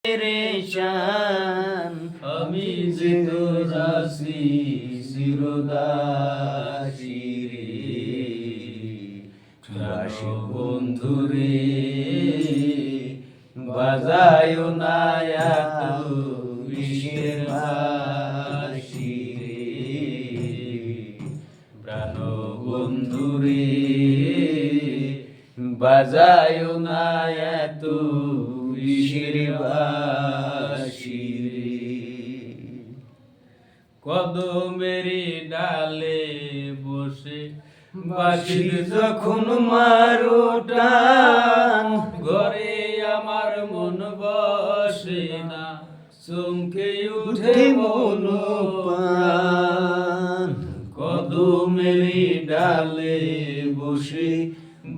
পেরেশান আমি যে তোর আছি চিরদাসী রে দাসী বন্ধু রে বাজায় না এত বিষের বাঁশি রে প্রাণ বন্ধু রে বাজায় না এত বিষের বাঁশি রে কদমের ডালে বসে বাঁশির যখন মারো টান ঘরে আমার মন বসে না চমকে উঠে মন প্রাণ কদমের ডালে বসে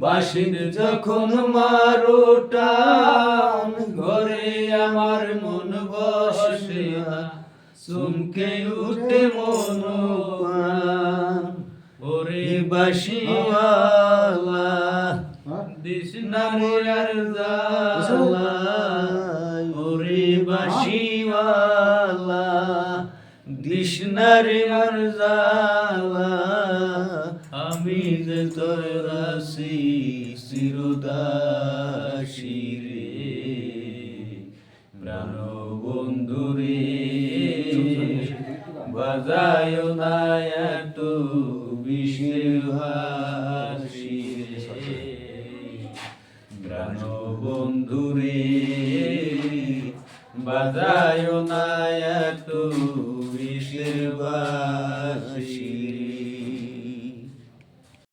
বাঁশির যখন মারো টান ঘরে আমার মন বসে না চমকে উঠে মন প্রাণ ওরে বাঁশিওয়ালা দিস না মোরার জ্বালা ওরে বাঁশিওয়ালা দিস না রে মোর জ্বালা আমি যে তোর আছি চিরদাসী রে প্রাণ বন্ধু রে বাজায় না এত বিষের বাঁশি রে প্রাণ বন্ধু রে বাজায় না